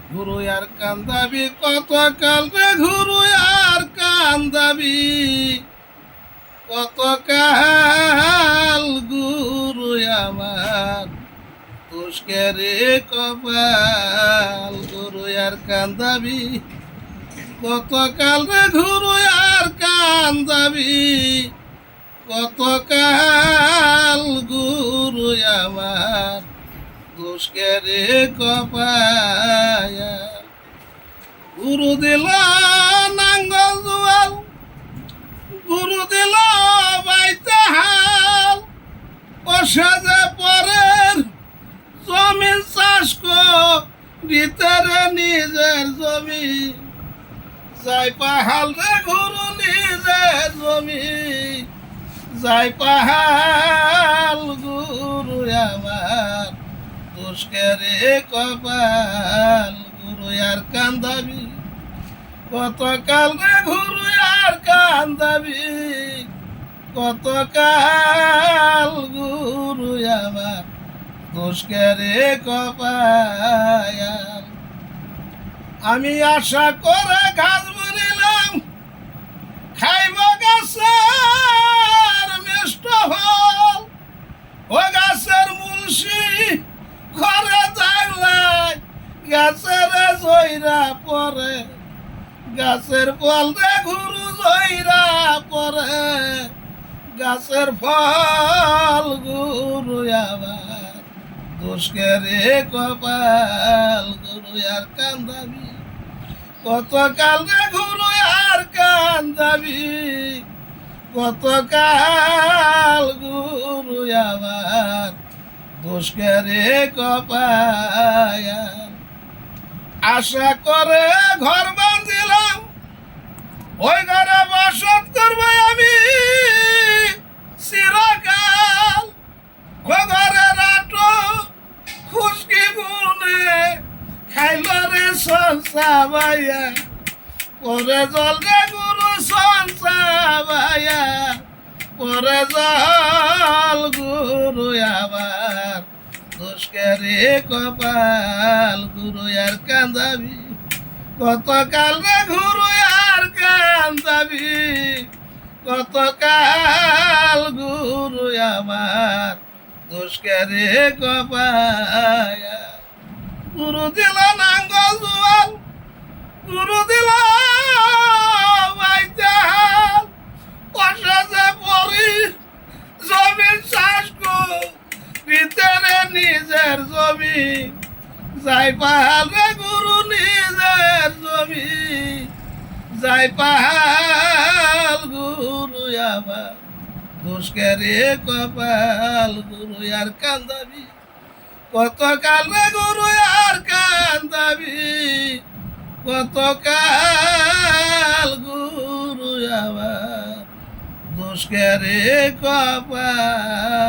গুরু আর কান্দাবি কত কাল রে গুরু আর কান্দাবি কত কাল গুরু আমার তুষ্কেরে কপাল গুরু আর কান্দাবি কত কাল রে গুরু আর কান্দাবি কত কাল গুরু আমার দুষ্কেরে কপায়া গুরু দিল নাঙ্গল জুয়াল গুরু দিল বাইতে হাল অসাজে পরের জমি চাষ ভিতরে নিজের জমি যাই পাহাল রে গুরু নিজের জমি যাই পাহাল গুরু আমার দুষ্কেরে কপাল গুরু আর কান্দাবি কত কাল রে গুরু আর কান্দাবি কত কাল গুরু আমার দুষ্কেরে কপাল আমি আশা করে ঘাস বলিলাম খাইব গাছের মিষ্ট ফল ও গাছের মুলসি ঘরে থাকলে গাছের জয়রা পরে গাছের ফল রে গুরু জয়রা পরে গাছের ফল গুরু আবার দুষ্কেরে কপাল গুরু আর কান্দাবি কত কাল রে গুরু আর কান্দাবি কত কাল গুরু আবার দুষ্কেরে কপাল আশা করে ঘর বাঁধিলাম ওই ঘরে বসত করবো আমি চিরকাল ও ঘরে রাটো খুশকি গুনে খাইল রে সংসা ভাইয়া পরে জল রে গুরু সংসা ভাইয়া পরে জল গুরু আবার দুষ্কেরে কপাল গুরু আর কান্দাবি কত কাল রে গুরু আর কান্দাবি কত কাল গুরু আমার দুষ্কেরে কপাল গুরু দিল নাঙ্গল জুয়াল গুরু দিল বাইতে হাল অসাজে পরি জমি চাষ ভিতরে নিজের জমি যাই পাহাল রে গুরু নিজের জমি যাই পাহাল গুরু আবার দুষ্কেরে কপাল গুরু আর কান্দাবি কত কাল রে গুরু আর কান্দাবি কত কাল গুরু আবার দুষ্কেরে কপাল